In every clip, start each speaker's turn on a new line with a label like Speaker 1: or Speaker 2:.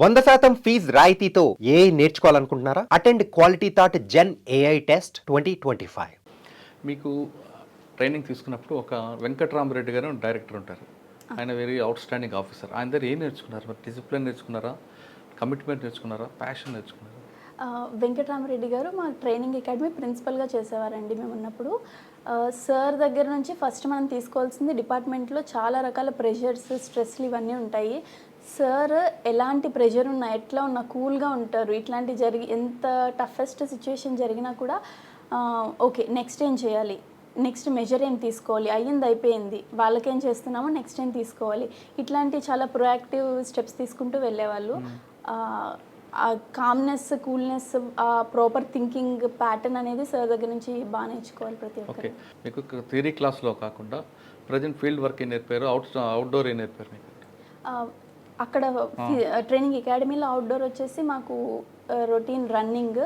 Speaker 1: 100% fees రాయితీతో AI నేర్చుకోవాలనుకుంటున్నారా? Attend quality thought gen AI test 2025.
Speaker 2: మీకు ట్రైనింగ్ తీసుకున్నప్పుడు ఒక వెంకట్రామరెడ్డి గారు డైరెక్టర్ ఉంటారు. ఆయన వెరీ అవుట్ స్టాండింగ్ ఆఫీసర్. ఆయన దగ్గర ఏం నేర్చుకున్నారు? మరి డిసిప్లిన్ నేర్చుకున్నారా, కమిట్మెంట్ నేర్చుకున్నారా, ప్యాషన్ నేర్చుకున్నారా?
Speaker 3: వెంకటరామరెడ్డి గారు మా ట్రైనింగ్ అకాడమీ ప్రిన్సిపల్గా చేసేవారండి మేము ఉన్నప్పుడు. సార్ దగ్గర నుంచి ఫస్ట్ మనం తీసుకోవాల్సింది డిపార్ట్మెంట్లో చాలా రకాల ప్రెషర్స్, స్ట్రెస్లు ఇవన్నీ ఉంటాయి. సార్ ఎలాంటి ప్రెషర్ ఉన్నా, ఎట్లా ఉన్నా కూల్గా ఉంటారు. ఇట్లాంటి ఎంత టఫెస్ట్ సిచ్యువేషన్ జరిగినా కూడా ఓకే నెక్స్ట్ ఏం చేయాలి, నెక్స్ట్ మెజర్ ఏం తీసుకోవాలి, అయ్యింది అయిపోయింది, వాళ్ళకేం చేస్తున్నామో నెక్స్ట్ ఏం తీసుకోవాలి, ఇట్లాంటి చాలా ప్రొయాక్టివ్ స్టెప్స్ తీసుకుంటూ వెళ్ళేవాళ్ళు. ఆ కామ్నెస్, కూల్నెస్, ఆ ప్రాపర్ థింకింగ్ ప్యాటర్న్ అనేది సార్ దగ్గర నుంచి బాగా నేర్చుకోవాలి ప్రతి ఒక్కరు.
Speaker 2: ఓకే, మీకు థియరీ క్లాస్లో కాకుండా ప్రజెంట్ ఫీల్డ్ వర్క్ ఏం నేర్పారు, అవుట్డోర్ ఏం నేర్పారు మీకు?
Speaker 3: అక్కడ ట్రైనింగ్ అకాడమీలో అవుట్డోర్ వచ్చేసి మాకు రొటీన్ రన్నింగ్,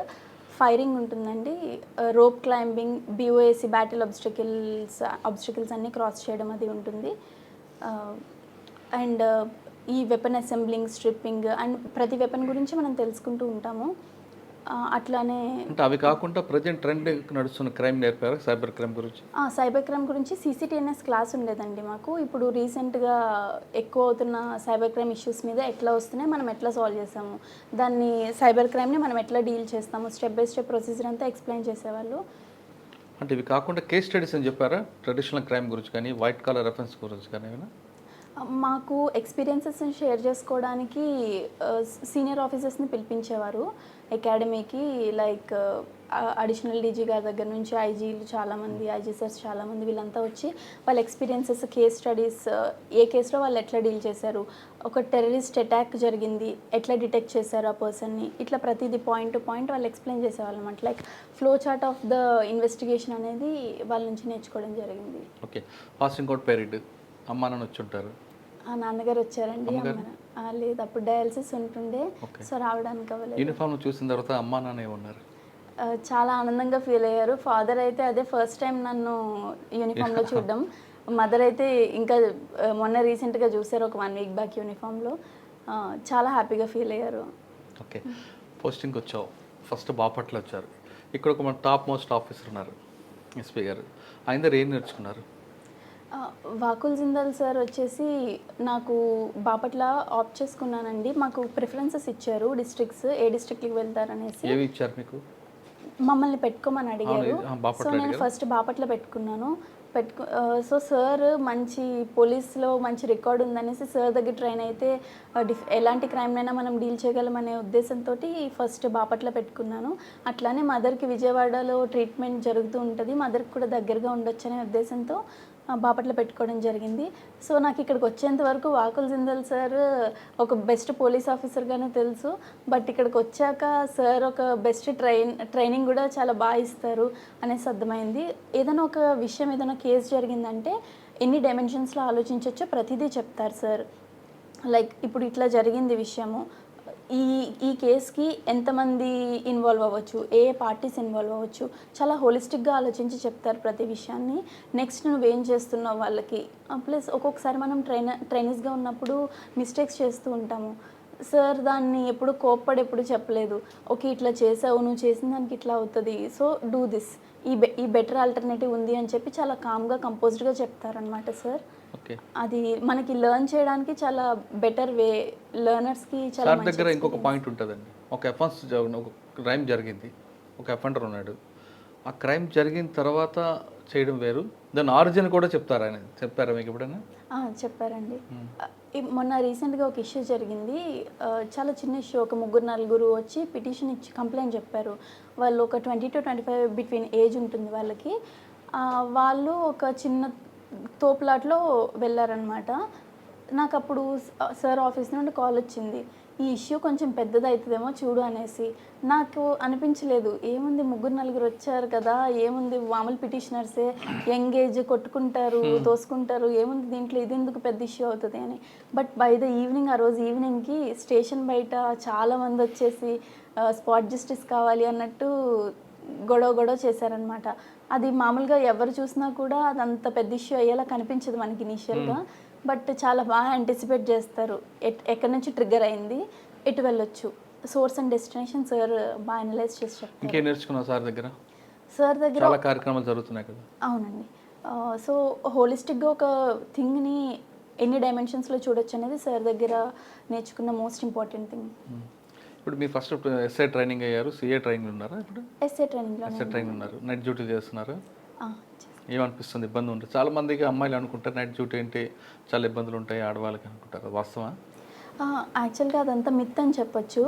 Speaker 3: ఫైరింగ్ ఉంటుందండి, రోప్ క్లైంబింగ్, బిఓఏసి బ్యాటిల్ ఆబ్స్టికల్స్ అన్నీ క్రాస్ చేయడం అది ఉంటుంది. అండ్ ఈ వెపన్ అసెంబ్లింగ్, స్ట్రిప్పింగ్ అండ్ ప్రతి వెపన్ గురించి మనం తెలుసుకుంటూ ఉంటాము. అట్లానే
Speaker 2: అంటే అవి కాకుండా ప్రజెంట్ ట్రెండ్ నడుస్తున్న క్రైమ్ నేర్పారు, సైబర్ క్రైమ్ గురించి?
Speaker 3: సైబర్ క్రైమ్ గురించి CCTNS క్లాస్ ఉండేదండి మాకు. ఇప్పుడు రీసెంట్గా ఎక్కువ అవుతున్న సైబర్ క్రైమ్ ఇష్యూస్ మీద ఎట్లా వస్తున్నాయి, మనం ఎట్లా సాల్వ్ చేస్తాము, దాన్ని సైబర్ క్రైమ్ని మనం ఎట్లా డీల్ చేస్తాము, స్టెప్ బై స్టెప్ ప్రొసీజర్ అంతా ఎక్స్ప్లెయిన్ చేసేవాళ్ళు.
Speaker 2: అంటే ఇవి కాకుండా కేస్ స్టడీస్ అని చెప్పారా, ట్రెడిషనల్ క్రైమ్ గురించి కానీ, వైట్ కాలర్ అఫెన్స్ గురించి కానీ ఏమైనా?
Speaker 3: మాకు ఎక్స్పీరియన్సెస్ని షేర్ చేసుకోవడానికి సీనియర్ ఆఫీసర్స్ని పిలిపించేవారు అకాడమీకి. లైక్ అడిషనల్ డీజీ గారి దగ్గర నుంచి ఐజీలు చాలామంది, ఐజీ సార్స్ చాలామంది, వీళ్ళంతా వచ్చి వాళ్ళ ఎక్స్పీరియన్సెస్, కేస్ స్టడీస్, ఏ కేసులో వాళ్ళు ఎట్లా డీల్ చేశారు, ఒక టెర్రరిస్ట్ అటాక్ జరిగింది ఎట్లా డిటెక్ట్ చేశారు ఆ పర్సన్ని, ఇట్లా ప్రతిదీ పాయింట్ టు పాయింట్ వాళ్ళు ఎక్స్ప్లెయిన్ చేసేవాళ్ళు అనమాట. Like flow chart of the investigation అనేది వాళ్ళ నుంచి నేర్చుకోవడం జరిగింది.
Speaker 2: ఓకే, పాసింగ్ అవుట్ పీరియడ్ అమ్మా నాన్న వచ్చి ఉంటారు?
Speaker 3: నాన్నగారు వచ్చారండి. లేదు, అప్పుడు డయాలసిస్ ఉంటుండే, సో రావడానికి అవ్వలేదు.
Speaker 2: యూనిఫామ్ చూసిన తర్వాత అమ్మా నాన్న ఏమన్నారు?
Speaker 3: చాలా ఆనందంగా ఫీల్ అయ్యారు. ఫాదర్ అయితే అదే ఫస్ట్ టైం నన్ను యూనిఫామ్లో చూడడం. మదర్ అయితే ఇంకా మొన్న రీసెంట్గా చూసారు, ఒక 1 వీక్ బ్యాక్ యూనిఫామ్లో. చాలా హ్యాపీగా ఫీల్ అయ్యారు.
Speaker 2: ఓకే, పోస్టింగ్కి వచ్చావు, ఫస్ట్ బాపట్ల వచ్చారు. ఇక్కడ ఒక మన టాప్ మోస్ట్ ఆఫీసర్ ఉన్నారు, ఎస్పీ గారు. ఆయన దగ్గర ఏం నేర్చుకున్నారు?
Speaker 3: వాకుల్ జిందాల్ సార్ వచ్చేసి నాకు బాపట్ల ఆప్ట్ చేసుకున్నానండి. మాకు ప్రిఫరెన్సెస్ ఇచ్చారు, డిస్ట్రిక్ట్స్ ఏ డిస్ట్రిక్ట్కి వెళ్తారనేసి.
Speaker 2: ఏవి ఇచ్చారు మీకు?
Speaker 3: మమ్మల్ని పెట్టుకోమని అడిగారు. సో నేను ఫస్ట్ బాపట్ల పెట్టుకున్నాను. సో సార్ మంచి పోలీస్లో మంచి రికార్డ్ ఉందనేసి సార్ దగ్గర ట్రైన్ అయితే ఎలాంటి క్రైమ్ అయినా మనం డీల్ చేయగలమనే ఉద్దేశంతో ఫస్ట్ బాపట్ల పెట్టుకున్నాను. అట్లానే మదర్కి విజయవాడలో ట్రీట్మెంట్ జరుగుతూ ఉంటుంది, మదర్కి కూడా దగ్గరగా ఉండొచ్చు అనే ఉద్దేశంతో బాపట్ల పెట్టుకోవడం జరిగింది. సో నాకు ఇక్కడికి వచ్చేంత వరకు వాకుల్ జిందాల్ సార్ ఒక బెస్ట్ పోలీస్ ఆఫీసర్గానే తెలుసు. బట్ ఇక్కడికి వచ్చాక సార్ ఒక బెస్ట్ ట్రైనింగ్ కూడా చాలా బాగా ఇస్తారు అనేసి అర్థమైంది. ఏదైనా ఒక విషయం, ఏదైనా కేసు జరిగిందంటే ఎన్ని డైమెన్షన్స్లో ఆలోచించవచ్చో ప్రతిదీ చెప్తారు సార్. లైక్ ఇప్పుడు ఇట్లా జరిగింది విషయము, ఈ కేసుకి ఎంతమంది ఇన్వాల్వ్ అవ్వచ్చు, ఏ పార్టీస్ ఇన్వాల్వ్ అవ్వచ్చు, చాలా హోలిస్టిక్గా ఆలోచించి చెప్తారు ప్రతి విషయాన్ని. నెక్స్ట్ నువ్వేం చేస్తున్నావు వాళ్ళకి. ప్లస్ ఒక్కొక్కసారి మనం ట్రైనర్స్గా ఉన్నప్పుడు మిస్టేక్స్ చేస్తూ ఉంటాము. సార్ దాన్ని ఎప్పుడు కోప్పడి ఎప్పుడు చెప్పలేదు. ఓకే ఇట్లా చేసావు, నువ్వు చేసిన దానికి ఇట్లా అవుతుంది, సో డూ దిస్, ఈ బెటర్ ఆల్టర్నేటివ్ ఉంది అని చెప్పి చాలా కామ్గా, కంపోజ్డ్గా చెప్తారనమాట సార్. అది మనకి లెర్న్ చేయడానికి చాలా బెటర్ వే, లెర్నర్స్కి చాలా.
Speaker 2: సార్ దగ్గర ఇంకొక పాయింట్ ఉంటుందండి. ఒక అఫెన్స్, ఒక క్రైమ్ జరిగింది, ఒక అఫెండర్ ఉన్నాడు, ఆ క్రైమ్ జరిగిన తర్వాత చేయడం వేరు, దాని ఆరిజిన్ కూడా చెప్తారా? ఆయన చెప్పారా మీకు ఎప్పుడైనా?
Speaker 3: చెప్పారండి. మొన్న రీసెంట్గా ఒక ఇష్యూ జరిగింది, చాలా చిన్న ఇష్యూ. ఒక 3-4 వచ్చి పిటిషన్ ఇచ్చి కంప్లైంట్ చెప్పారు. వాళ్ళు ఒక 20 to 25 బిట్వీన్ ఏజ్ ఉంటుంది వాళ్ళకి. వాళ్ళు ఒక చిన్న తోపులాట్లో వెళ్ళారనమాట. నాకు అప్పుడు సార్ ఆఫీస్ నుండి కాల్ వచ్చింది, ఈ ఇష్యూ కొంచెం పెద్దదవుతుందేమో చూడు అనేసి. నాకు అనిపించలేదు, ఏముంది 3-4 వచ్చారు కదా, ఏముంది మామూలు పిటిషనర్సే, యంగ్ ఏజ్, కొట్టుకుంటారు, తోసుకుంటారు, ఏముంది దీంట్లో, ఇది ఎందుకు పెద్ద ఇష్యూ అవుతుంది అని. బట్ బై ద ఈవినింగ్, ఆ రోజు ఈవినింగ్కి స్టేషన్ బయట చాలామంది వచ్చేసి స్పాట్ జస్టిస్ కావాలి అన్నట్టు గొడవ చేశారనమాట. అది మామూలుగా ఎవరు చూసినా కూడా అదంత పెద్ద ఇష్యూ అయ్యేలా కనిపించదు మనకి ఇనీషియల్గా. బట్ చాలా బాగా యాంటిసిపేట్ చేస్తారు ఎక్కడి నుంచి ట్రిగ్గర్ అయింది. ఎటు వెళ్ళొచ్చు, సోర్స్ అండ్ డెస్టినేషన్ సార్ బాగా అనలైజ్ చేసి చెప్తారు.
Speaker 2: ఇంకేం నేర్చుకున్నావు సార్ దగ్గర?
Speaker 3: సార్ దగ్గర
Speaker 2: చాలా కార్యక్రమాలు జరుగుతున్నాయి కదా.
Speaker 3: అవునండి. సో హోలిస్టిక్గా ఒక థింగ్ని ఎన్ని డైమెన్షన్స్లో చూడొచ్చు అనేది సార్ దగ్గర నేర్చుకున్న మోస్ట్ ఇంపార్టెంట్ థింగ్.
Speaker 2: ఇప్పుడు మీరు ఫస్ట్ ఎస్ఐ ట్రైనింగ్ అయ్యారు, సిఏ ట్రైనింగ్ ఉన్నారా? ఇప్పుడు
Speaker 3: ఎస్ఏ ట్రైనింగ్లో
Speaker 2: ఎస్ఐ ట్రైనింగ్ ఉన్నారు, నైట్ డ్యూటీ చేస్తున్నారు. ఏమనిపిస్తుంది? ఇబ్బంది ఉంటుంది. చాలా మందికి అమ్మాయిలు అనుకుంటారు నైట్ డ్యూటీ ఏంటి చాలా ఇబ్బందులు ఉంటాయి ఆడవాళ్ళకి అనుకుంటారు, వాస్తవా?
Speaker 3: యాక్చువల్గా అదంతా మిత్ అని చెప్పొచ్చు.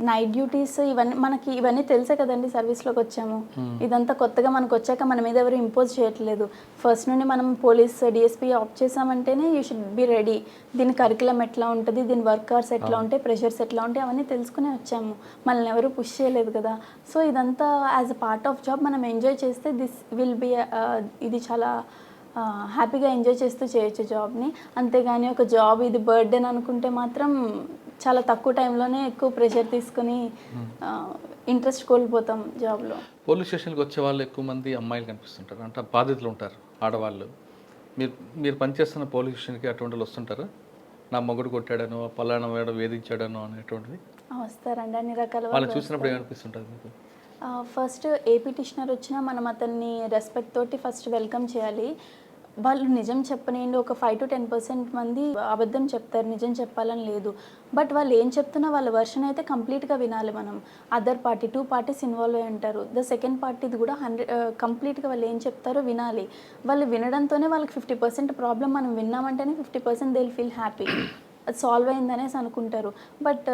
Speaker 3: నైట్ డ్యూటీస్ ఇవన్నీ తెలుసే కదండి, సర్వీస్లోకి వచ్చాము. ఇదంతా కొత్తగా మనకు వచ్చాక మన మీద ఎవరు ఇంపోజ్ చేయట్లేదు. ఫస్ట్ నుండి మనం పోలీస్ డిఎస్పీ ఆప్ చేసామంటేనే యూ షుడ్ బి రెడీ. దీని కరికులం ఎట్లా ఉంటుంది, దీని వర్క్ అవర్స్ ఎట్లా ఉంటాయి, ప్రెషర్స్ ఎట్లా ఉంటాయి, అవన్నీ తెలుసుకునే వచ్చాము. మనల్ని ఎవరు పుష్ చేయలేదు కదా. సో ఇదంతా as a part of job మనం ఎంజాయ్ చేస్తే దిస్ విల్ బి ఇది చాలా హ్యాపీగా ఎంజాయ్ చేస్తూ చేయొచ్చు జాబ్ని. అంతేగాని ఒక జాబ్ ఇది బర్త్డేని అనుకుంటే మాత్రం చాలా తక్కువ టైంలోనే ఎక్కువ ప్రెషర్ తీసుకుని ఇంట్రెస్ట్ కోల్పోతాం జాబ్లో.
Speaker 2: పోలీస్ స్టేషన్కి వచ్చే వాళ్ళు ఎక్కువ మంది అమ్మాయిలు కనిపిస్తుంటారు, అంటే బాధితులు ఉంటారు ఆడవాళ్ళు. మీరు పనిచేస్తున్న పోలీస్ స్టేషన్కి అటువంటి వాళ్ళు వస్తుంటారు? నా మొగుడు కొట్టాడనో పలానా వాడు వేధించాడనో అనేటువంటిది
Speaker 3: వస్తారండి, అన్ని రకాల
Speaker 2: వాళ్ళు చూసినప్పుడు ఏమనిపిస్తుంటుంది మీకు?
Speaker 3: ఫస్ట్ ఏ పిటిషనర్ వచ్చినా మనం అతన్ని రెస్పెక్ట్ తోటి ఫస్ట్ వెల్కమ్ చేయాలి. వాళ్ళు నిజం చెప్పనేయండి, ఒక 5 to 10% మంది అబద్ధం చెప్తారు, నిజం చెప్పాలని లేదు. బట్ వాళ్ళు ఏం చెప్తున్నా వాళ్ళ వర్షన్ అయితే కంప్లీట్గా వినాలి మనం. అదర్ పార్టీ 2 parties ఇన్వాల్వ్ అయి ఉంటారు. ద సెకండ్ పార్టీది కూడా కంప్లీట్గా వాళ్ళు ఏం చెప్తారో వినాలి. వాళ్ళు వినడంతోనే వాళ్ళకి 50% ప్రాబ్లం మనం విన్నామంటేనే 50% దే విల్ ఫీల్ హ్యాపీ, అది సాల్వ్ అయిందనేసి అనుకుంటారు. బట్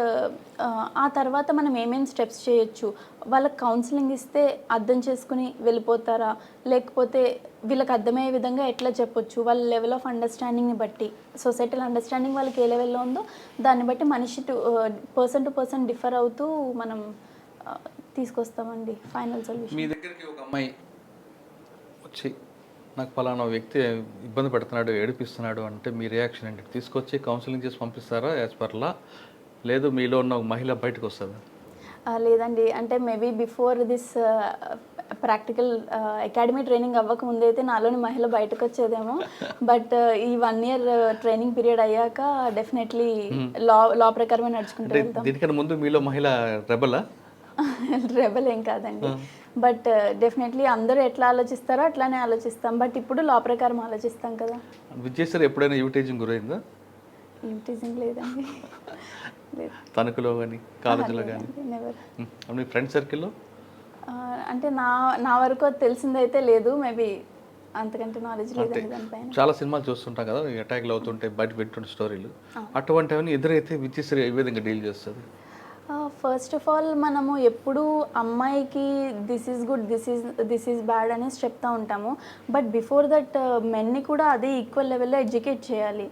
Speaker 3: ఆ తర్వాత మనం ఏమేమి స్టెప్స్ చేయొచ్చు, వాళ్ళకి కౌన్సిలింగ్ ఇస్తే అర్థం చేసుకుని వెళ్ళిపోతారా, లేకపోతే వీళ్ళకి అర్థమయ్యే విధంగా ఎట్లా చెప్పొచ్చు, వాళ్ళ లెవెల్ ఆఫ్ అండర్స్టాండింగ్ని బట్టి, సొసైటల్ అండర్స్టాండింగ్ వాళ్ళకి ఏ లెవెల్లో ఉందో దాన్ని బట్టి మనిషి పర్సన్ టు పర్సన్ డిఫర్ అవుతూ మనం తీసుకొస్తామండి ఫైనల్ సొల్యూషన్.
Speaker 2: మీ దగ్గరికి ఒక అమ్మాయి వచ్చి నాకు పలానా వ్యక్తి ఇబ్బంది పెడుతున్నాడు, ఏడిపిస్తున్నాడు అంటే మీ రియాక్షన్ ఏంటి? తీసుకొచ్చి కౌన్సిలింగ్ చేసి పంపిస్తారా యాజ్ పర్లా, లేదు మీలో ఉన్న ఒక మహిళ బయటకు వస్తుందా?
Speaker 3: లేదండి, అంటే maybe before this practical academy training అవ్వక ముందైతే నాలోని మహిళ బయటకు వచ్చేదేమో. బట్ ఈ 1 year ట్రైనింగ్ పీరియడ్ అయ్యాక డెఫినెట్లీ లా ప్రకారమే నడుచుకుంటూ వెళ్తాం.
Speaker 2: దీనికన్నా ముందు మీలో మహిళ రెబలా?
Speaker 3: రెబల్ ఏం కాదండి, బట్ డెఫినెట్లీ అందరూ ఎట్లా ఆలోచిస్తారో అట్లానే ఆలోచిస్తాం. బట్ ఇప్పుడు లా ప్రకారం ఆలోచిస్తాం కదా.
Speaker 2: విజయ్ ఎప్పుడైనా యూటేజింగ్ గురైందా?
Speaker 3: యూటేజింగ్ లేదండి, లేదు.
Speaker 2: తణుకులో కానీ కాలేజీలో కానీ మీ ఫ్రెండ్ సర్కిల్లో?
Speaker 3: అంటే నా వరకు అది తెలిసిందైతే లేదు, మేబీ అంతకంటే నాలెడ్జ్ లేదండి దానిపైన.
Speaker 2: చాలా సినిమాలు చూస్తుంటాం కదా, అటాక్లు అవుతుంటే బయట వింటుంటే స్టోరీలు, అటువంటివన్నీ ఎదురైతే విజయ్ ఏ విధంగా డీల్ చేస్తుంది?
Speaker 3: ఫస్ట్ ఆఫ్ ఆల్ మనము ఎప్పుడు అమ్మాయికి this is good, this is bad అనేసి చెప్తూ ఉంటాము. బట్ బిఫోర్ దట్ మెన్ని కూడా అదే ఈక్వల్ లెవెల్లో ఎడ్యుకేట్ చేయాలి.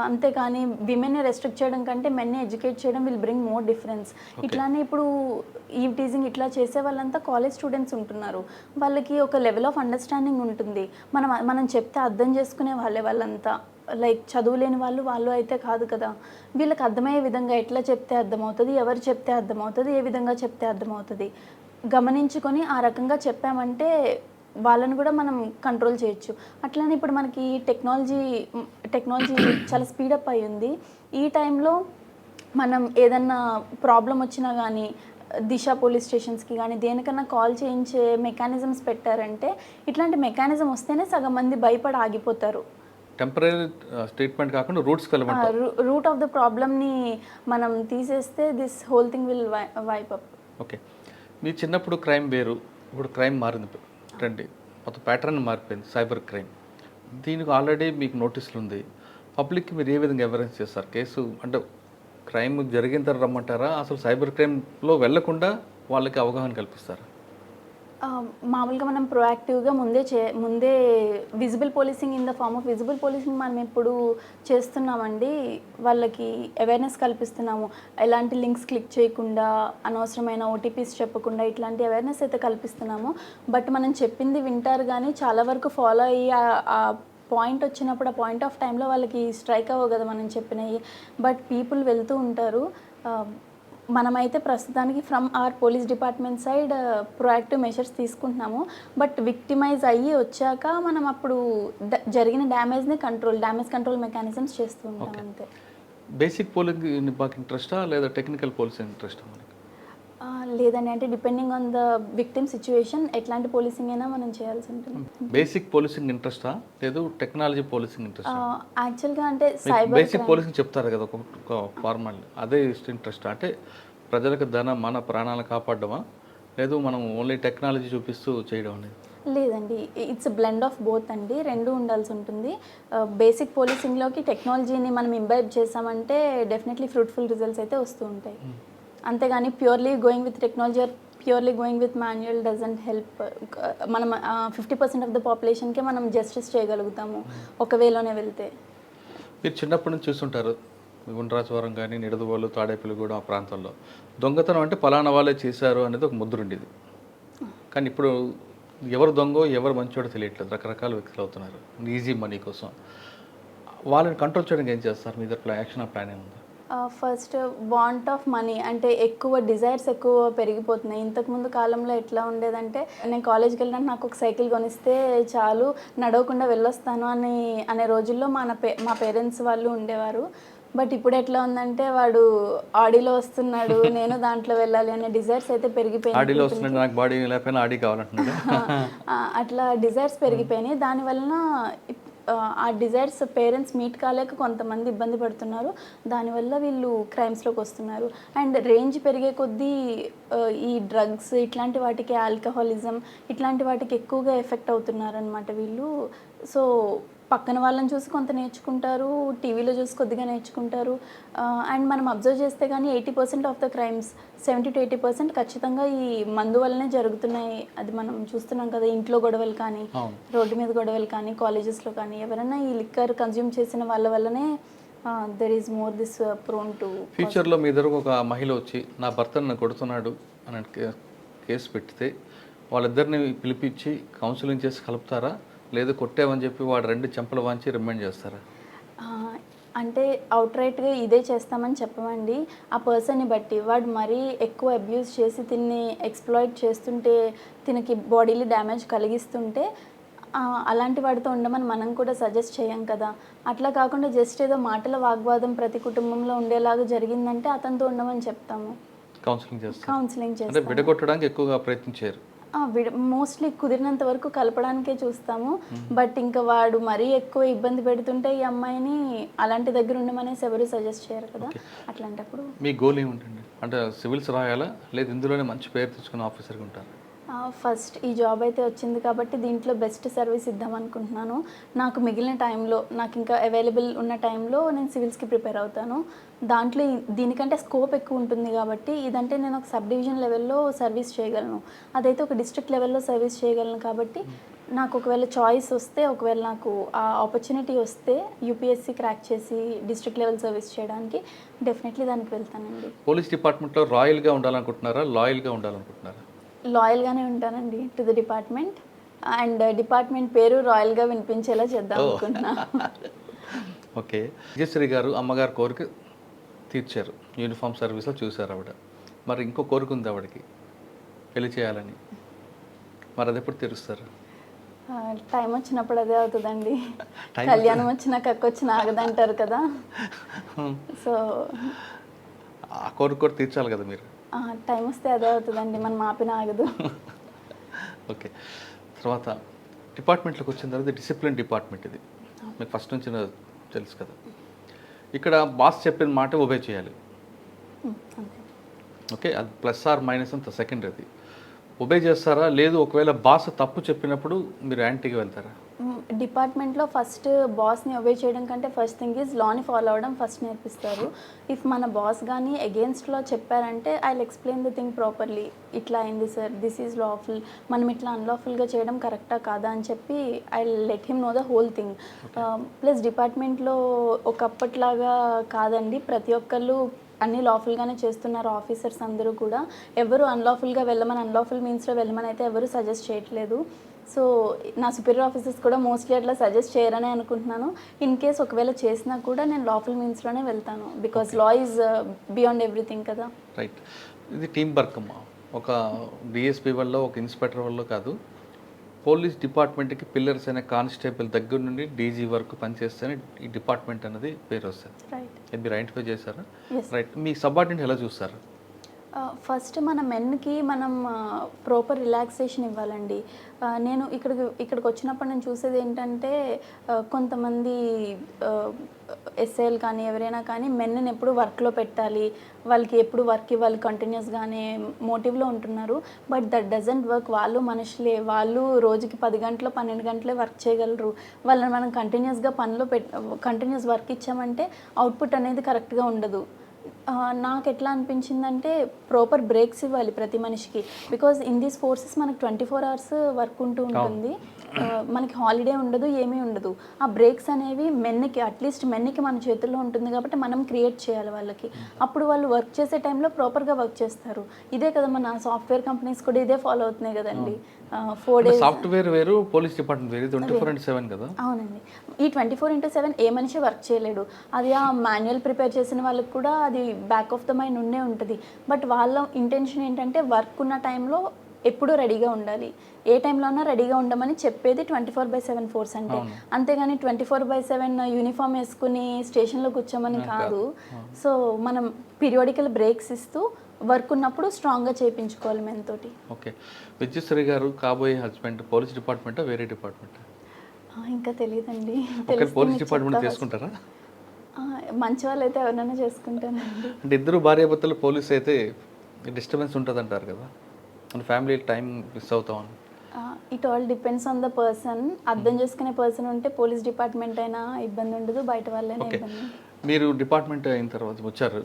Speaker 3: అంతేకాని విమెన్ని రెస్ట్రిక్ట్ చేయడం కంటే మెన్ని ఎడ్యుకేట్ చేయడం విల్ బ్రింగ్ మోర్ డిఫరెన్స్. ఇట్లానే ఇప్పుడు ఈ టీజింగ్ ఇట్లా చేసే వాళ్ళంతా కాలేజ్ స్టూడెంట్స్ ఉంటున్నారు, వాళ్ళకి ఒక లెవెల్ ఆఫ్ అండర్స్టాండింగ్ ఉంటుంది. మనం చెప్తే అర్థం చేసుకునే వాళ్ళంతా, లైక్ చదువులేని వాళ్ళు అయితే కాదు కదా. వీళ్ళకి అర్థమయ్యే విధంగా ఎట్లా చెప్తే అర్థమవుతుంది, ఎవరు చెప్తే అర్థమవుతుంది, ఏ విధంగా చెప్తే అర్థమవుతుంది గమనించుకొని ఆ రకంగా చెప్పామంటే వాళ్ళని కూడా మనం కంట్రోల్ చేయొచ్చు. అట్లానే ఇప్పుడు మనకి టెక్నాలజీ చాలా స్పీడప్ అయ్యింది. ఈ టైంలో మనం ఏదన్నా ప్రాబ్లం వచ్చినా కానీ దిశ పోలీస్ స్టేషన్స్కి కానీ దేనికన్నా కాల్ చేయించే మెకానిజమ్స్ పెట్టారంటే, ఇట్లాంటి మెకానిజం వస్తేనే సగం మంది భయపడి ఆగిపోతారు.
Speaker 2: టెంపరీ ట్రీట్మెంట్ కాకుండా రూట్
Speaker 3: ఆఫ్ ద ప్రాబ్లమ్ని మనం తీసేస్తే this whole thing will wipe up.
Speaker 2: Okay, మీ చిన్నప్పుడు క్రైమ్ వేరు, ఇప్పుడు క్రైమ్ మారింది రండి, మొత్తం ప్యాటర్న్ మారిపోయింది, సైబర్ క్రైమ్. దీనికి ఆల్రెడీ మీకు నోటీసులు ఉంది. పబ్లిక్కి మీరు ఏ విధంగా ఎవిడెన్స్ చేస్తారు? కేసు అంటే క్రైమ్ జరిగిన తర్వాత రమ్మంటారా, అసలు సైబర్ క్రైమ్లో వెళ్లకుండా వాళ్ళకి అవగాహన కల్పిస్తారా?
Speaker 3: మామూలుగా మనం ప్రొయాక్టివ్గా ముందే visible policing in the form of visible policing మనం ఇప్పుడు చేస్తున్నామండి. వాళ్ళకి అవేర్నెస్ కల్పిస్తున్నాము. ఎలాంటి లింక్స్ క్లిక్ చేయకుండా, అనవసరమైన ఓటీపీస్ చెప్పకుండా, ఇట్లాంటి అవేర్నెస్ అయితే కల్పిస్తున్నాము. బట్ మనం చెప్పింది వింటారు కానీ చాలా వరకు ఫాలో అయ్యి ఆ పాయింట్ వచ్చినప్పుడు, ఆ పాయింట్ ఆఫ్ టైంలో వాళ్ళకి స్ట్రైక్ అవ్వవు కదా మనం చెప్పినవి. బట్ పీపుల్ వెళ్తూ ఉంటారు. మనమైతే ప్రస్తుతానికి from our police department side proactive measures తీసుకుంటున్నాము. బట్ విక్టిమైజ్ అయ్యి వచ్చాక మనం అప్పుడు జరిగిన డ్యామేజ్ కంట్రోల్ మెకానిజమ్స్ చేస్తూ ఉంటాం అంతే.
Speaker 2: బేసిక్ పోలింగ్ మాకు ఇంట్రెస్టా లేదా టెక్నికల్ పోలీసింగ్ ఇంట్రెస్టా మనకి?
Speaker 3: లేదండి, అంటే depending on the victim situation ఎట్లాంటి పోలీసింగ్ అయినా మనం చేయాల్సి ఉంటుంది.
Speaker 2: బేసిక్ పోలీసింగ్ ఇంట్రెస్టా లేదు టెక్నాలజీ పోలీసింగ్ ఇంట్రెస్టా?
Speaker 3: యాక్చువల్గా అంటే సైబర్
Speaker 2: బేసిక్ పోలీసింగ్ చెప్తారు కదా ఒక ఫార్మాలిటీ, అదే ఇంట్రెస్ట్ అంటే ప్రజలకు మన ప్రాణాలను కాపాడడమా లేదు మనం ఓన్లీ టెక్నాలజీ చూపిస్తూ చేయడం అనేది?
Speaker 3: లేదండి, ఇట్స్ బ్లెండ్ ఆఫ్ బోత్ అండి, రెండు ఉండాల్సి ఉంటుంది. బేసిక్ పోలీసింగ్లోకి టెక్నాలజీని మనం ఇంబైబ్ చేసామంటే డెఫినెట్లీ ఫ్రూట్ఫుల్ రిజల్ట్స్ అయితే వస్తూ ఉంటాయి. అంతేగాని purely going with technology are purely going with manual doesn't help. మనం 50% ఆఫ్ ద పాపులేషన్కే మనం జస్టిస్ చేయగలుగుతాము ఒక వేలోనే వెళ్తే.
Speaker 2: మీరు చిన్నప్పటి నుంచి చూస్తుంటారు గుండ్రాజవరం కానీ నిడదవోలు తాడేపల్లిగూడెం ఆ ప్రాంతంలో దొంగతనం అంటే పలానా వాళ్ళే చేశారు అనేది ఒక ముద్ర ఉండేది. కానీ ఇప్పుడు ఎవరు దొంగో ఎవరు మంచోడో తెలియట్లేదు, రకరకాల వ్యక్తులు అవుతున్నారు ఈజీ మనీ కోసం. వాళ్ళని కంట్రోల్ చేయడానికి ఏం చేస్తారు? మీ దగ్గర యాక్షన్ ప్లాన్ ఏముంది?
Speaker 3: ఫస్ట్ వాంట్ ఆఫ్ మనీ, అంటే ఎక్కువ డిజైర్స్ ఎక్కువ పెరిగిపోతున్నాయి. ఇంతకుముందు కాలంలో ఎట్లా ఉండేదంటే నేను కాలేజ్కి వెళ్ళినా నాకు ఒక సైకిల్ కొనిస్తే చాలు, నడవకుండా వెళ్ళొస్తాను అనే రోజుల్లో మా పేరెంట్స్ వాళ్ళు ఉండేవారు. బట్ ఇప్పుడు ఎట్లా ఉందంటే వాడు ఆడీలో వస్తున్నాడు, నేను దాంట్లో వెళ్ళాలి అనే డిజైర్స్ అయితే పెరిగిపోయినాయి.
Speaker 2: ఆడీలో వస్తున్నాడు, నాకు బాడీ లేకపోయినా ఆడీ కావాలంటున్నాడు.
Speaker 3: అట్లా డిజైర్స్ పెరిగిపోయినాయి. దానివలన ఆ డిజైర్స్ పేరెంట్స్ మీట్ కాలేక కొంతమంది ఇబ్బంది పడుతున్నారు. దానివల్ల వీళ్ళు క్రైమ్స్లోకి వస్తున్నారు. అండ్ రేంజ్ పెరిగే కొద్దీ ఈ డ్రగ్స్ ఇట్లాంటి వాటికి, ఆల్కహాలిజం ఇట్లాంటి వాటికి ఎక్కువగా ఎఫెక్ట్ అవుతున్నారు అనమాట వీళ్ళు. సో పక్కన వాళ్ళని చూసి కొంత నేర్చుకుంటారు, టీవీలో చూసి కొద్దిగా నేర్చుకుంటారు. అండ్ మనం అబ్జర్వ్ చేస్తే కానీ 80% ఆఫ్ ద క్రైమ్స్ 70 to 80% ఖచ్చితంగా ఈ మందు వల్లనే జరుగుతున్నాయి. అది మనం చూస్తున్నాం కదా, ఇంట్లో గొడవలు కానీ, రోడ్డు మీద గొడవలు కానీ, కాలేజెస్లో కానీ, ఎవరైనా ఈ లిక్కర్ కన్జ్యూమ్ చేసిన వాళ్ళ వల్లనే there is more this prone to.
Speaker 2: ఫ్యూచర్లో మీ దగ్గర ఒక మహిళ వచ్చి నా భర్తను నన్ను కొడుతున్నాడు అని కేసు పెడితే వాళ్ళిద్దరిని పిలిపించి కౌన్సిలింగ్ చేసి కలుపుతారా, లేదు కొట్టామని చెప్పి వాడు 2 చెంపలు వాంచి రిమైండ్ చేస్తారా?
Speaker 3: అంటే అవుట్రైట్గా ఇదే చేస్తామని చెప్పమండి. ఆ పర్సన్ని బట్టి వాడు మరీ ఎక్కువ అబ్యూస్ చేసి తిన్ని ఎక్స్ప్లాయిట్ చేస్తుంటే, తినకి బాడీలో డ్యామేజ్ కలిగిస్తుంటే అలాంటి వాడితో ఉండమని మనం కూడా సజెస్ట్ చేయం కదా. అట్లా కాకుండా జస్ట్ ఏదో మాటల వాగ్వాదం ప్రతి కుటుంబంలో ఉండేలాగా జరిగిందంటే అతనితో ఉండమని చెప్తాము, కౌన్సిలింగ్ చేస్తాము.
Speaker 2: విడగొట్టడానికి ఎక్కువగా ప్రయత్నించారు.
Speaker 3: మోస్ట్లీ కుదిరినంత వరకు కలపడానికే చూస్తాము. బట్ ఇంకా వాడు మరీ ఎక్కువ ఇబ్బంది పెడుతుంటే ఈ అమ్మాయిని అలాంటి దగ్గర ఉండమనేసి ఎవరు సజెస్ట్ చేయరు కదా. అట్లాంటప్పుడు
Speaker 2: మీ గోల్ ఏముంటుంది? అంటే సివిల్స్ రాయాలా, లేదు ఇందులోనే మంచి పేరు తెచ్చుకున్న ఆఫీసర్గా ఉంటారు?
Speaker 3: ఫస్ట్ ఈ జాబ్ అయితే వచ్చింది కాబట్టి దీంట్లో బెస్ట్ సర్వీస్ ఇద్దాం అనుకుంటున్నాను. నాకు మిగిలిన టైంలో, నాకు ఇంకా అవైలబుల్ ఉన్న టైంలో నేను సివిల్స్కి ప్రిపేర్ అవుతాను. దాంట్లో దీనికంటే స్కోప్ ఎక్కువ ఉంటుంది కాబట్టి, ఇదంటే నేను ఒక సబ్ డివిజన్ లెవెల్లో సర్వీస్ చేయగలను, అదైతే ఒక డిస్ట్రిక్ట్ లెవెల్లో సర్వీస్ చేయగలను. కాబట్టి నాకు ఒకవేళ చాయిస్ వస్తే, ఒకవేళ నాకు ఆ ఆపర్చునిటీ వస్తే యూపీఎస్సీ క్రాక్ చేసి డిస్ట్రిక్ట్ లెవెల్ సర్వీస్ చేయడానికి డెఫినెట్లీ దానికి వెళ్తానండి.
Speaker 2: పోలీస్ డిపార్ట్మెంట్లో రాయల్గా ఉండాలనుకుంటున్నారా, లాయల్గా ఉండాలనుకుంటున్నారా?
Speaker 3: లాయల్గానే ఉంటానండి to the department. And department పేరు రాయల్గా వినిపించేలా చేద్దాం అనుకుంటున్నా.
Speaker 2: ఓకే, విజయశ్రీ గారు అమ్మగారు కోరిక తీర్చారు, యూనిఫామ్ సర్వీస్లో చూశారు ఆవిడ. మరి ఇంకో కోరిక ఉంది ఆవిడకి, పెళ్లి చేయాలని. మరి అది ఎప్పుడు తీరుస్తారు?
Speaker 3: టైం వచ్చినప్పుడు అదే అవుతుందండి. కళ్యాణం వచ్చినా కక్క వచ్చినా ఆగదంటారు కదా. సో
Speaker 2: ఆ కోరిక కూడా తీర్చాలి కదా మీరు.
Speaker 3: టైం వస్తే అదే అవుతుందండి, మనం ఆపిన ఆగదు.
Speaker 2: ఓకే, తర్వాత డిపార్ట్మెంట్లోకి వచ్చిన తర్వాత డిసిప్లిన్ డిపార్ట్మెంట్ ఇది మీకు ఫస్ట్ నుంచి తెలుసు కదా. ఇక్కడ బాస్ చెప్పిన మాట ఒబే చేయాలి. ఓకే, అది ప్లస్ ఆర్ మైనస్ అంత సెకండరీ. ఒబే చేస్తారా, లేదు ఒకవేళ బాస్ తప్పు చెప్పినప్పుడు మీరు యాంటీగా వెళ్తారా?
Speaker 3: డిపార్ట్మెంట్లో ఫస్ట్ బాస్ని ఒబే చేయడం కంటే ఫస్ట్ థింగ్ ఈజ్ లాని ఫాలో అవ్వడం ఫస్ట్ నేర్పిస్తారు. ఇఫ్ మన బాస్ కానీ అగేన్స్ట్లో చెప్పారంటే I will explain the thing properly. ఇట్లా అయింది సార్, దిస్ ఈజ్ లాఫుల్, మనం ఇట్లా అన్లాఫుల్గా చేయడం కరెక్టా కాదా అని చెప్పి I let him know the whole thing. Plus డిపార్ట్మెంట్లో ఒకప్పట్లాగా కాదండి, ప్రతి ఒక్కళ్ళు అన్నీ లాఫుల్గానే చేస్తున్నారు. ఆఫీసర్స్ అందరూ కూడా ఎవరు అన్లాఫుల్గా వెళ్ళమని, అన్లాఫుల్ మీన్స్లో వెళ్ళమని అయితే ఎవరు సజెస్ట్ చేయట్లేదు. సో నా సుపీరియర్ ఆఫీసర్స్ కూడా మోస్ట్లీ అట్లా సజెస్ట్ చేయరని అనుకుంటున్నాను. ఇన్ కేస్ ఒకవేళ చేసినా కూడా నేను లాఫుల్ మీన్స్లోనే వెళ్తాను, because law is beyond everything కదా.
Speaker 2: రైట్, ఇది టీం వర్క్ అమ్మా. ఒక డిఎస్పీ వల్ల, ఒక ఇన్స్పెక్టర్ వల్ల కాదు, పోలీస్ డిపార్ట్మెంట్కి పిల్లర్స్ అనే కానిస్టేబుల్ దగ్గర నుండి డీజీ వరకు పనిచేస్తేనే ఈ డిపార్ట్మెంట్ అనేది పేరు వస్తుంది.
Speaker 3: రైట్.
Speaker 2: ఇది మీరు ఐడెంటిఫై చేశారా?
Speaker 3: Yes.
Speaker 2: రైట్. మీ సబార్డినేట్ ఎలా చూస్తారు?
Speaker 3: ఫస్ట్ మన మెన్కి మనం ప్రాపర్ రిలాక్సేషన్ ఇవ్వాలండి. నేను ఇక్కడికి వచ్చినప్పుడు నేను చూసేది ఏంటంటే కొంతమంది ఎస్ఐలు కానీ ఎవరైనా కానీ మెన్ని ఎప్పుడు వర్క్లో పెట్టాలి, వాళ్ళకి ఎప్పుడు వర్క్ ఇవ్వాలి కంటిన్యూస్గానే మోటివ్లో ఉంటున్నారు. But that doesn't work. వాళ్ళు మనుషులే, వాళ్ళు రోజుకి 10 గంటలు 12 గంటలే వర్క్ చేయగలరు. వాళ్ళని మనం కంటిన్యూస్గా కంటిన్యూస్ వర్క్ ఇచ్చామంటే అవుట్పుట్ అనేది కరెక్ట్గా ఉండదు. నాకు ఎట్లా అనిపించిందంటే ప్రాపర్ బ్రేక్స్ ఇవ్వాలి ప్రతి మనిషికి. బికాజ్ ఇన్ దీస్ ఫోర్సెస్ మనకు 24 అవర్స్ వర్క్ ఉంటుంది, మనకి హాలిడే ఉండదు, ఏమీ ఉండదు. ఆ బ్రేక్స్ అనేవి మెన్కి, అట్లీస్ట్ మెన్కి మన చేతుల్లో ఉంటుంది కాబట్టి మనం క్రియేట్ చేయాలి వాళ్ళకి. అప్పుడు వాళ్ళు వర్క్ చేసే టైంలో ప్రాపర్గా వర్క్ చేస్తారు. ఇదే కదా మన సాఫ్ట్వేర్ కంపెనీస్ కూడా ఇదే ఫాలో అవుతున్నాయి కదండి. 4 days
Speaker 2: సాఫ్ట్వేర్ వేరు, పోలీస్ డిపార్ట్మెంట్ వేరు, 24/7 కదా.
Speaker 3: అవునండి. ఈ 24/7 ఏ మనిషి వర్క్ చేయలేడు. అది ఆ మాన్యువల్ ప్రిపేర్ చేసిన వాళ్ళకి కూడా అది బ్యాక్ ఆఫ్ ద మైండ్ ఉండే ఉంటుంది. బట్ వాళ్ళ ఇంటెన్షన్ ఏంటంటే వర్క్ ఉన్న టైంలో ఎప్పుడూ రెడీగా ఉండాలి, ఏ టైంలో ఉన్నా రెడీగా ఉండమని చెప్పేది 24/7 ఫోర్స్ అంటే. అంతేగాని 24/7 యూనిఫామ్ వేసుకుని స్టేషన్లో కూర్చోమని కాదు. సో మనం పీరియాడికల్ బ్రేక్స్ ఇస్తూ వర్క్ ఉన్నప్పుడు స్ట్రాంగ్గా చేయించుకోవాలి మెన్ తోటి.
Speaker 2: ఓకే. విద్యుశ్రీ గారు కాబోయే హస్బెండ్ పోలీస్ డిపార్ట్మెంటా వేరే డిపార్ట్మెంటా?
Speaker 3: ఇంకా తెలియదండి.
Speaker 2: పోలీస్ డిపార్ట్మెంట్ చేసుకుంటారా?
Speaker 3: మంచి వాళ్ళు అయితే ఎవరైనా చేసుకుంటానండి.
Speaker 2: అంటే ఇద్దరు భార్యాభర్తలు పోలీస్ అయితే డిస్టర్బెన్స్ ఉంటుంది అంటారు కదా, మన ఫ్యామిలీ టైం మిస్ అవుతామని.
Speaker 3: It all depends on the person. అర్థం చేసుకునే పర్సన్ ఉంటే పోలీస్ డిపార్ట్మెంట్ అయినా ఇబ్బంది ఉండదు, బయట వాళ్ళైనా ఇబ్బంది.
Speaker 2: మీరు డిపార్ట్మెంట్ అయిన తర్వాత వచ్చారు,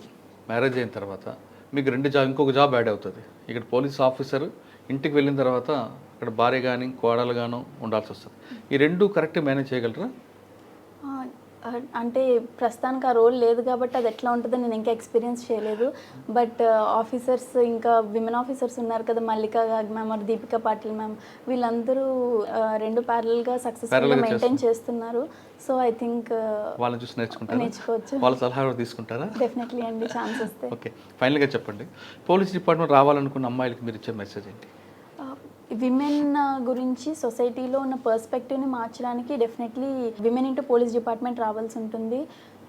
Speaker 2: మ్యారేజ్ అయిన తర్వాత మీకు ఇంకొక జాబ్ యాడ్ అవుతుంది. ఇక్కడ పోలీస్ ఆఫీసర్, ఇంటికి వెళ్ళిన తర్వాత అక్కడ భార్య కానీ కోడలు గాను ఉండాల్సి వస్తుంది. ఈ రెండు కరెక్ట్ మేనేజ్ చేయగలరా?
Speaker 3: అంటే ప్రస్తుతానికి ఆ రోల్ లేదు కాబట్టి అది ఎట్లా ఉంటుందో నేను ఇంకా ఎక్స్పీరియన్స్ చేయలేదు. బట్ ఆఫీసర్స్, ఇంకా విమెన్ ఆఫీసర్స్ ఉన్నారు కదా, మల్లికా గాగ్ ma'am or Deepika Patil ma'am, వీళ్ళందరూ రెండు ప్యారల్గా సక్సెస్ఫుల్గా మెయింటైన్ చేస్తున్నారు. సో ఐ థింక్
Speaker 2: వాళ్ళని చూసి
Speaker 3: నేర్చుకోవచ్చు.
Speaker 2: వాళ్ళ సలహా తీసుకుంటారా?
Speaker 3: డెఫినెట్లీ అండి, ఛాన్స్ వస్తే.
Speaker 2: ఓకే. ఫైనల్గా చెప్పండి, పోలీస్ డిపార్ట్మెంట్ రావాలనుకున్న అమ్మాయిలకి మీరు ఇచ్చే మెసేజ్ ఏంటి?
Speaker 3: విమెన్ గురించి సొసైటీలో ఉన్న పర్స్పెక్టివ్ని మార్చడానికి definitely women into police department రావాల్సి ఉంటుంది.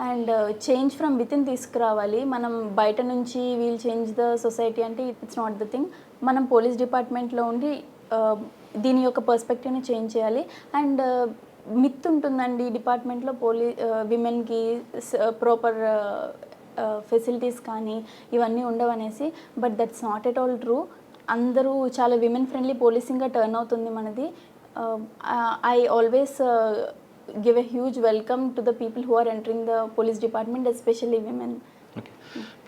Speaker 3: And change from within తీసుకురావాలి. మనం బయట నుంచి వీల్ చేంజ్ ద సొసైటీ అంటే ఇట్స్ నాట్ ద థింగ్. మనం పోలీస్ డిపార్ట్మెంట్లో ఉండి దీని యొక్క పర్స్పెక్టివ్ని చేంజ్ చేయాలి. అండ్ మిత్ ఉంటుందండి డిపార్ట్మెంట్లో విమెన్కి ప్రాపర్ ఫెసిలిటీస్ కానీ ఇవన్నీ ఉండవనేసి. But that's not at all true. అందరూ చాలా విమెన్ ఫ్రెండ్లీ పోలీసింగ్గా టర్న్ అవుతుంది మనది. I always give a huge welcome to the people who are entering the police department, especially women.
Speaker 2: Okay.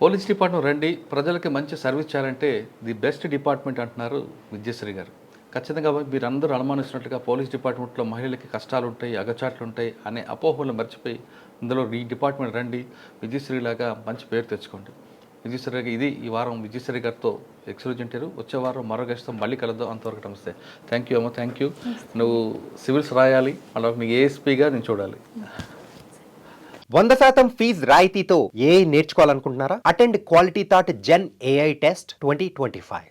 Speaker 2: Police department రండి, ప్రజలకి మంచి సర్వీస్ చేయాలంటే ది బెస్ట్ డిపార్ట్మెంట్ అంటున్నారు విద్యశ్రీ గారు. ఖచ్చితంగా మీరు అందరూ అనుమానిస్తున్నట్లుగా పోలీస్ డిపార్ట్మెంట్లో మహిళలకి కష్టాలు ఉంటాయి, అగచాట్లు ఉంటాయి అనే అపోహలు మర్చిపోయి ఇందులో ఈ డిపార్ట్మెంట్ రండి, విద్యశ్రీ లాగా మంచి పేరు తెచ్చుకోండి. విద్యశ్రీ గారికి ఇది ఈ వారం విద్యశ్రీ గారితో ఎక్స్క్లూజివ్ ఇంటర్వ్యూ. వచ్చే వారం మరో గెస్ట్తో మళ్ళీ కలుద్దాం. అంతవరకు నమస్తే. థ్యాంక్ యూ అమ్మ, థ్యాంక్ యూ. నువ్వు సివిల్స్ రాయాలి, అలా మీకు ఏఎస్పీగా నేను చూడాలి.
Speaker 1: 100% ఫీజ్ రాయితీతో ఏఐ నేర్చుకోవాలనుకుంటున్నారా? Attend quality thought gen AI test 2025.